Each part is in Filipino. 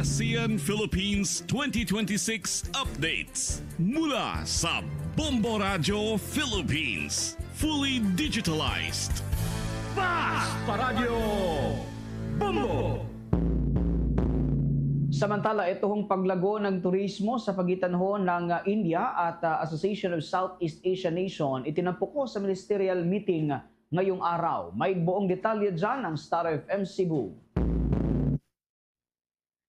ASEAN Philippines 2026 updates mula sa Bombo Radio Philippines. Fully digitalized. Fast Paradyo Bombo! Samantala, ito hong paglago ng turismo sa pagitan ho ng India at Association of Southeast Asian Nation, itinampok ko sa ministerial meeting ngayong araw. May buong detalye dyan ang Star FM Cebu.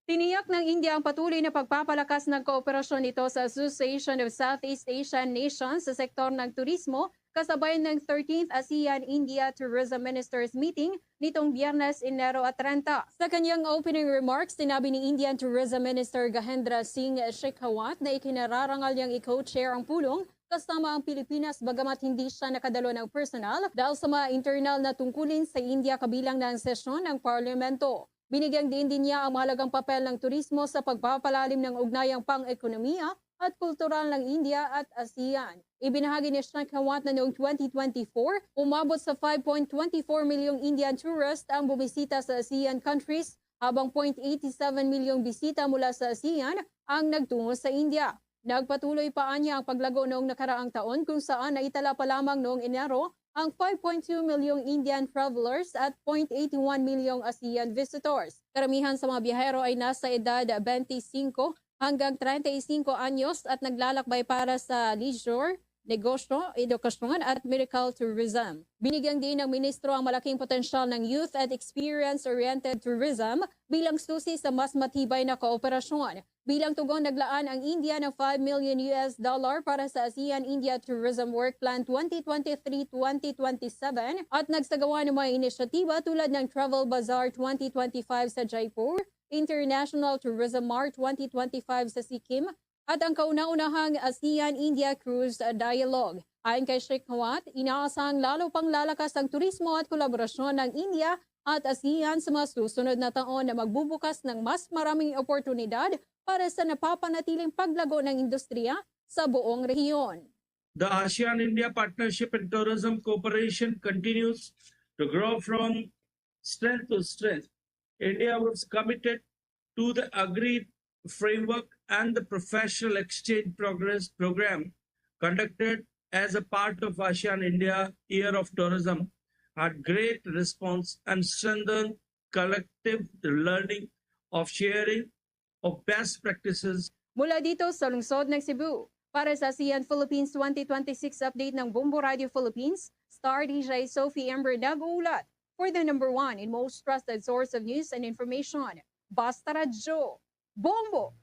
Tiniyak ng India ang patuloy na pagpapalakas ng kooperasyon nito sa Association of Southeast Asian Nations sa sektor ng turismo kasabay ng 13th ASEAN-India Tourism Ministers Meeting nitong Biyernes, Enero at 30. Sa kanyang opening remarks, sinabi ni Indian Tourism Minister Gahendra Singh Shekhawat na ikinararangal niyang i-co-chair ang pulong kasama ang Pilipinas bagamat hindi siya nakadalo ng personal dahil sa mga internal na tungkulin sa India kabilang ng sesyon ng parlamento. Binigyang din niya ang mahalagang papel ng turismo sa pagpapalalim ng ugnayang pang-ekonomiya at kultural ng India at ASEAN. Ibinahagi ni Shekhawat na noong 2024, umabot sa 5.24 milyong Indian tourists ang bumisita sa ASEAN countries habang 0.87 milyong bisita mula sa ASEAN ang nagtungo sa India. Nagpatuloy pa niya ang paglago noong nakaraang taon kung saan naitala pa lamang noong Enero ang 5.2 milyong Indian travelers at 0.81 milyong ASEAN visitors. Karamihan sa mga biyahero ay nasa edad 25 hanggang 35 anyos at naglalakbay para sa leisure, negosyo, edukasyon at medical tourism. Binigyan din ng ministro ang malaking potensyal ng youth at experience-oriented tourism bilang susi sa mas matibay na kooperasyon. Bilang tugon, naglaan ang India ng $5 million para sa ASEAN-India Tourism Work Plan 2023-2027 at nagsagawa ng mga inisyatiba tulad ng Travel Bazaar 2025 sa Jaipur, International Tourism Mart 2025 sa Sikkim, at ang kauna-unahang ASEAN-India Cruise Dialogue. Ayon kay Shekhawat, inaasahang lalo pang lalakas ang turismo at kolaborasyon ng India at ASEAN sa mga susunod na taon na magbubukas ng mas maraming oportunidad para sa napapanatiling paglago ng industriya sa buong rehiyon. The ASEAN-India Partnership in Tourism Cooperation continues to grow from strength to strength. India was committed to the agreed framework and the professional exchange progress program conducted as a part of ASEAN-India Year of Tourism had great response and strengthened collective learning of sharing of best practices. Mula dito sa lungsod ng Cebu, para sa ASEAN Philippines 2026 update ng Bombo Radio Philippines, Star DJ Sophie Ember nag-uulat for the #1 and most trusted source of news and information, Basta Radyo, Bombo!